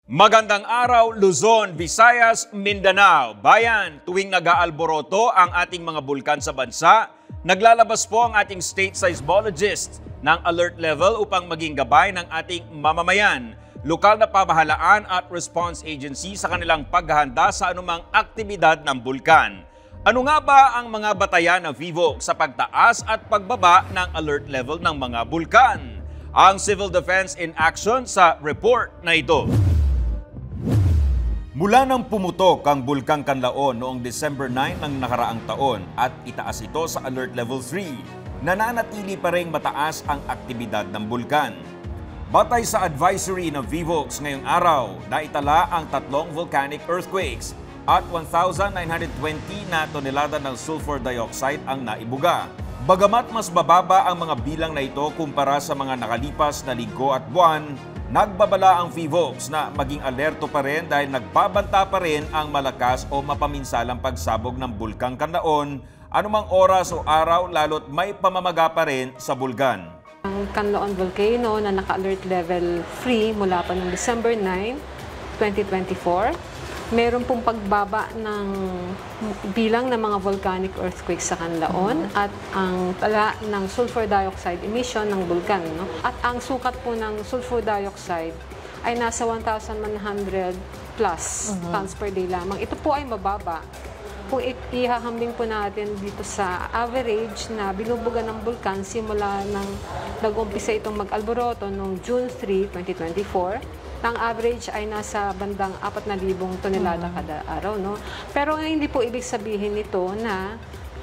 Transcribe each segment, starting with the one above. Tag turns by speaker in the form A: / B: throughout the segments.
A: Magandang araw, Luzon, Visayas, Mindanao. Bayan, tuwing nag-aalboroto ang ating mga bulkan sa bansa, naglalabas po ang ating state seismologist ng alert level upang maging gabay ng ating mamamayan, lokal na pamahalaan at response agency sa kanilang paghahanda sa anumang aktibidad ng bulkan. Ano nga ba ang mga batayan ng VIVOC sa pagtaas at pagbaba ng alert level ng mga bulkan? Ang Civil Defense in Action sa report na ito. Mula nang pumutok ang Bulkang Kanlaon noong December 9 ng nakaraang taon at itaas ito sa Alert Level 3, nananatili pa rin mataas ang aktibidad ng bulkan. Batay sa advisory ng VIVOC ngayong araw, naitala ang 3 volcanic earthquakes at 1,920 na tonelada ng sulfur dioxide ang naibuga. Bagamat mas bababa ang mga bilang na ito kumpara sa mga nakalipas na linggo at buwan, nagbabala ang VIVOC na maging alerto pa rin dahil nagbabanta pa rin ang malakas o mapaminsalang pagsabog ng Bulkang Kanlaon anumang oras o araw lalo't may pamamaga pa rin sa bulkan.
B: Ang Kanlaon Volcano na naka-alert level 3 mula pa noong December 9, 2024, meron pong pagbaba ng bilang ng mga volcanic earthquakes sa Kanlaon at ang tala ng sulfur dioxide emission ng bulkan. No? At ang sukat po ng sulfur dioxide ay nasa 1,100 plus tons per day lamang. Ito po ay mababa. Kung ihahambing po natin dito sa average na binubuga ng bulkan simula nang nag-umpisa itong mag-alboroto noong June 3, 2024, ang average ay nasa bandang 4,000 tonelada kada araw. No? Pero hindi po ibig sabihin nito na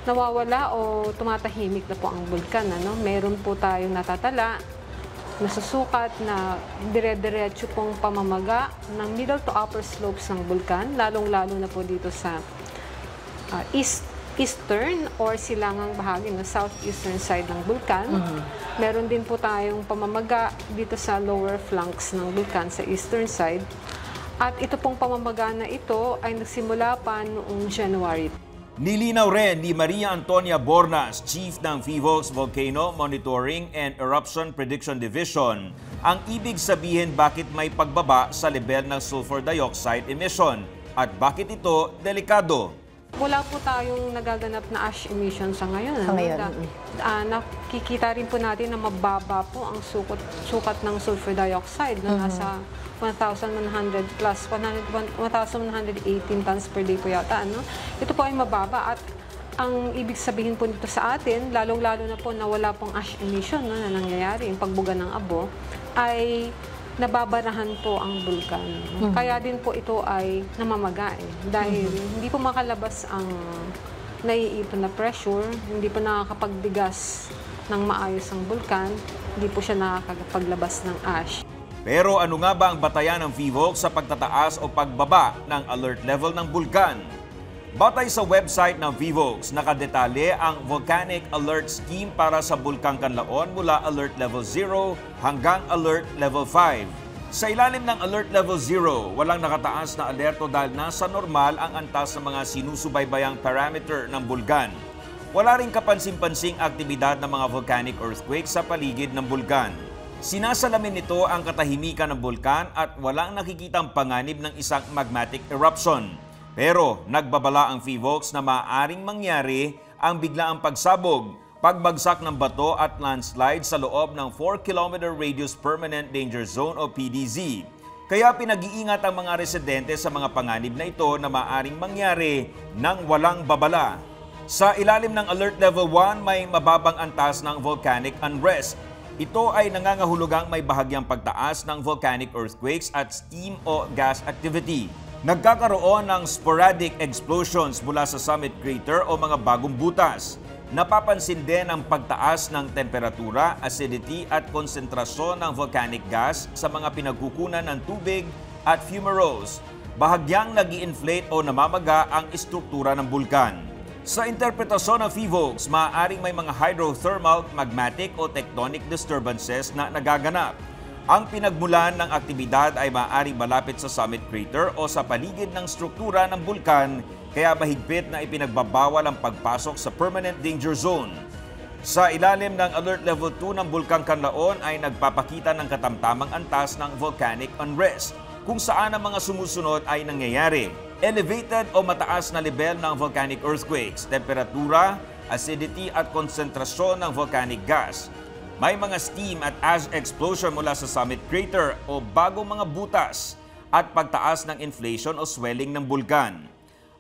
B: nawawala o tumatahimik na po ang bulkan. Ano? Meron po tayong natatala, nasusukat na dire-diretso pong pamamaga ng middle to upper slopes ng bulkan, lalong-lalo na po dito sa eastern or silangang bahagi ng southeastern side ng bulkan. Meron din po tayong pamamaga dito sa lower flanks ng bulkan sa eastern side. At ito pong pamamaga na ito ay nagsimula pa noong January.
A: Nilinaw rin ni Maria Antonia Bornas, Chief ng VIVOC Volcano Monitoring and Eruption Prediction Division, ang ibig sabihin bakit may pagbaba sa level ng sulfur dioxide emission at bakit ito delikado.
B: Wala po tayong nagaganap na ash emission sa ngayon. Nakikita rin po natin na mababa po ang sukat ng sulfur dioxide na nasa 1,100 plus, 1,118 tons per day po yata. Ano? Ito po ay mababa at ang ibig sabihin po nito sa atin, lalong-lalo na po na wala pong ash emission na nangyayari, yung pagbuga ng abo, ay nababarahan po ang bulkan. Kaya din po ito ay namamaga dahil hindi po makalabas ang naiipon na pressure, hindi po nakakapagbigas ng maayos ang bulkan, hindi po siya nakakapaglabas ng ash.
A: Pero ano nga ba ang batayan ng VIVOC sa pagtataas o pagbaba ng alert level ng bulkan? Batay sa website ng VIVOC, nakadetalye ang Volcanic Alert Scheme para sa Bulkang Kanlaon mula Alert Level 0 hanggang Alert Level 5. Sa ilalim ng Alert Level 0, walang nakataas na alerto dahil nasa normal ang antas ng mga sinusubaybayang parameter ng bulkan. Wala ring kapansin-pansing aktibidad ng mga volcanic earthquake sa paligid ng bulkan. Sinasalamin nito ang katahimikan ng bulkan at walang nakikitang panganib ng isang magmatic eruption. Pero nagbabala ang VIVOC na maaaring mangyari ang biglaang pagsabog, pagbagsak ng bato at landslide sa loob ng 4-kilometer radius Permanent Danger Zone o PDZ. Kaya pinag-iingat ang mga residente sa mga panganib na ito na maaaring mangyari nang walang babala. Sa ilalim ng Alert Level 1 may mababang antas ng volcanic unrest. Ito ay nangangahulugang may bahagyang pagtaas ng volcanic earthquakes at steam o gas activity. Nagkakaroon ng sporadic explosions mula sa summit crater o mga bagong butas. Napapansin din ang pagtaas ng temperatura, acidity at konsentrasyon ng volcanic gas sa mga pinagkukunan ng tubig at fumaroles. Bahagyang nag-i-inflate o namamaga ang istruktura ng bulkan. Sa interpretasyon ng VIVOC, maaaring may mga hydrothermal, magmatic o tectonic disturbances na nagaganap. Ang pinagmulan ng aktibidad ay maaaring malapit sa summit crater o sa paligid ng struktura ng bulkan, kaya mahigpit na ipinagbabawal ang pagpasok sa permanent danger zone. Sa ilalim ng Alert Level 2 ng Bulkang Kanlaon ay nagpapakita ng katamtamang antas ng volcanic unrest. kung saan ang mga sumusunod ay nangyayari. Elevated o mataas na level ng volcanic earthquakes, temperatura, acidity at konsentrasyon ng volcanic gas. May mga steam at ash explosion mula sa summit crater o bagong mga butas at pagtaas ng inflation o swelling ng bulkan.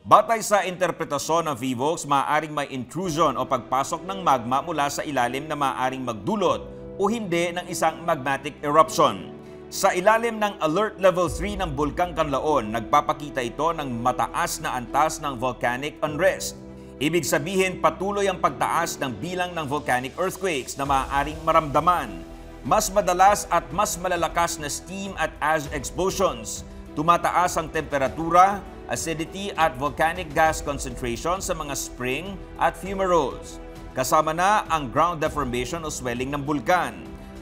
A: Batay sa interpretasyon ng VVOCS, maaaring may intrusion o pagpasok ng magma mula sa ilalim na maaaring magdulot o hindi ng isang magmatic eruption. Sa ilalim ng Alert Level 3 ng Bulkang Kanlaon, nagpapakita ito ng mataas na antas ng volcanic unrest. Ibig sabihin, patuloy ang pagtaas ng bilang ng volcanic earthquakes na maaaring maramdaman. Mas madalas at mas malalakas na steam at ash explosions. Tumataas ang temperatura, acidity at volcanic gas concentration sa mga spring at fumaroles. Kasama na ang ground deformation o swelling ng bulkan.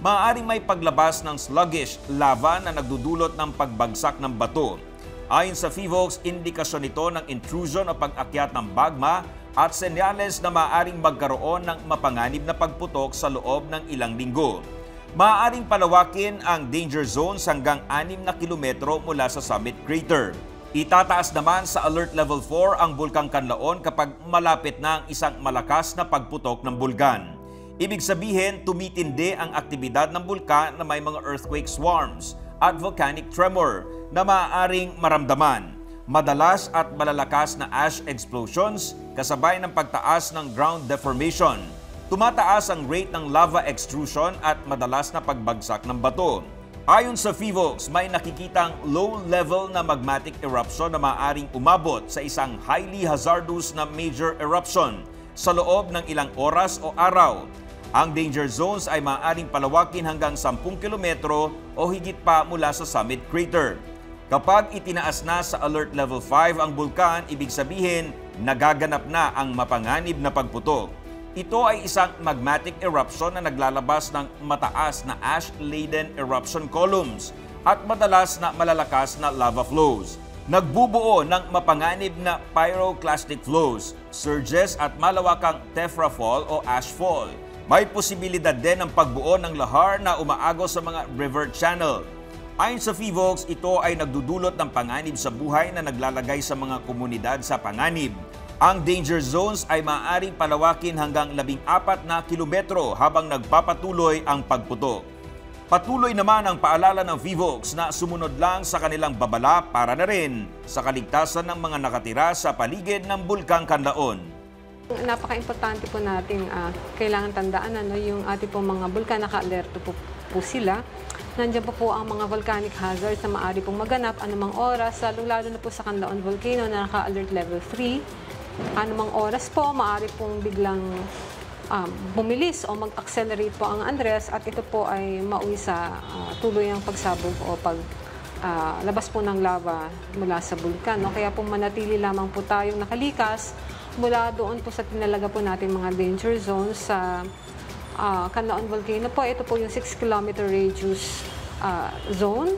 A: Maaaring may paglabas ng sluggish lava na nagdudulot ng pagbagsak ng bato. Ayon sa VVOCS, indikasyon ito ng intrusion o pag-akyat ng magma at senyales na maaaring magkaroon ng mapanganib na pagputok sa loob ng ilang linggo. Maaaring palawakin ang danger zones hanggang 6 na kilometro mula sa summit crater. Itataas naman sa Alert Level 4 ang Bulkang Kanlaon kapag malapit na ang isang malakas na pagputok ng bulkan. Ibig sabihin, tumitindi ang aktibidad ng bulkan na may mga earthquake swarms at volcanic tremor na maaaring maramdaman. Madalas at malalakas na ash explosions kasabay ng pagtaas ng ground deformation. Tumataas ang rate ng lava extrusion at madalas na pagbagsak ng bato. Ayon sa VVOCS, may nakikitang low-level na magmatic eruption na maaaring umabot sa isang highly hazardous na major eruption sa loob ng ilang oras o araw. Ang danger zones ay maaaring palawakin hanggang 10 kilometro o higit pa mula sa summit crater. Kapag itinaas na sa Alert Level 5 ang bulkan, ibig sabihin nagaganap na ang mapanganib na pagputok. Ito ay isang magmatic eruption na naglalabas ng mataas na ash-laden eruption columns at madalas na malalakas na lava flows. Nagbubuo ng mapanganib na pyroclastic flows, surges at malawakang tephra fall o ash fall. May posibilidad din ng pagbuo ng lahar na umaagos sa mga river channel. Ayon sa VVOCS, ito ay nagdudulot ng panganib sa buhay na naglalagay sa mga komunidad sa panganib. Ang danger zones ay maaaring palawakin hanggang 14 na kilometro habang nagpapatuloy ang pagputok. Patuloy naman ang paalala ng VVOCS na sumunod lang sa kanilang babala para na rin sa kaligtasan ng mga nakatira sa paligid ng Bulkang Kanlaon.
B: Napaka-importante po natin, kailangan tandaan yung ating po mga bulkan, naka-alerto po sila. Nandiyan po ang mga volcanic hazards na maaari pong maganap anumang oras, lalo na po sa Kanlaon Volcano na naka-alert level 3. Anumang oras po, maaari pong biglang bumilis o mag-accelerate po ang Andres at ito po ay mauwi sa tuluyang pagsabog o labas po ng lava mula sa bulkan. Kaya po manatili lamang po tayong nakalikas mula doon po sa tinalaga po natin mga danger zones sa Kanlaon Volcano po. Ito po yung 6 kilometer radius zone